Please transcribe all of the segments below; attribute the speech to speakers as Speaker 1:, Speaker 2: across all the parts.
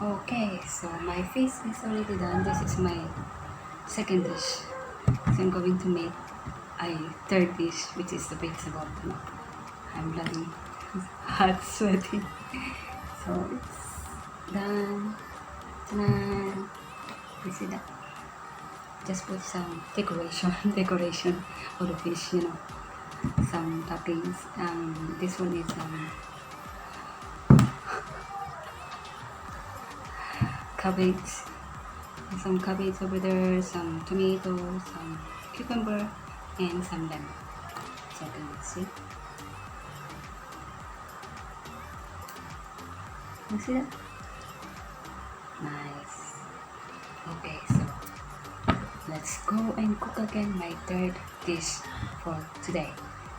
Speaker 1: Okay, so my fish is already done. This is my second dish. So I'm going to make a third dish, which is the vegetable. I'm bloody hot, sweaty. So it's done. Ta-da! You see that? Just put some decoration, decoration for the fish. Some toppings. This one is cabbage. Some cabbage over there, some tomatoes, some cucumber, and some lemon. So can you see? You see that? Nice. Okay, so let's go and cook again my third dish for today.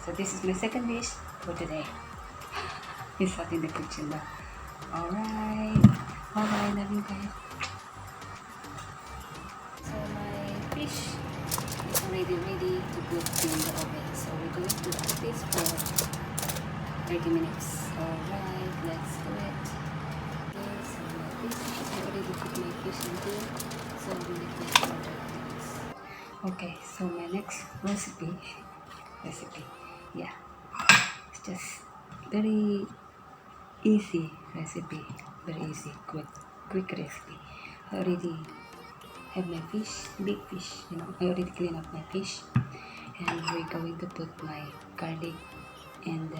Speaker 1: So this is my second dish for today. It's hot in the kitchen now. Alright. Bye-bye. Love you guys. So my fish is already ready to put in the oven. So we're going to cook this for 30 minutes. Alright, let's do it. Okay, so my fish, I already cooked my fish in here. So we will make for 30 minutes. Okay, so my next recipe, yeah, it's just very easy recipe, very easy, quick recipe. I already have my fish, big fish, I already clean up my fish, and we're going to put my garlic and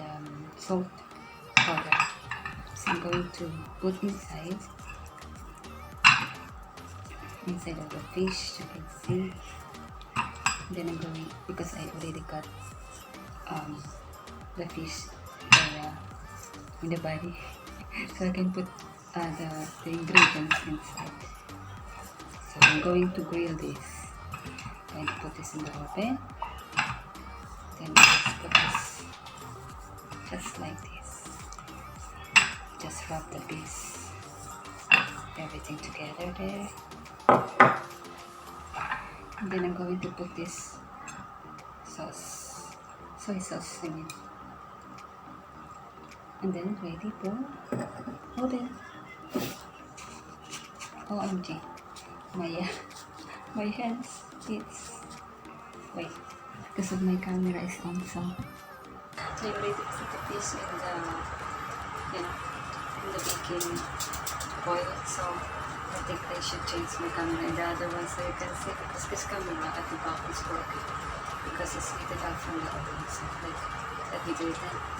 Speaker 1: salt powder. So I'm going to put inside of the fish, you can see. Then I'm going, because I already cut the fish in the body, so I can put the ingredients inside. So I'm going to grill this and put this in the oven. Then just put this just like this. Just rub the piece, everything together there. And then I'm going to put this sauce, soy sauce, I mean. And then ready for oven. OMG, my hands, it's, wait, because of my camera is on, so I'm ready to put the fish in the baking oil, so I think I should change my camera and the other one so you can see, because this camera at the back is broken because it's heated out from the oven. So let me do it then.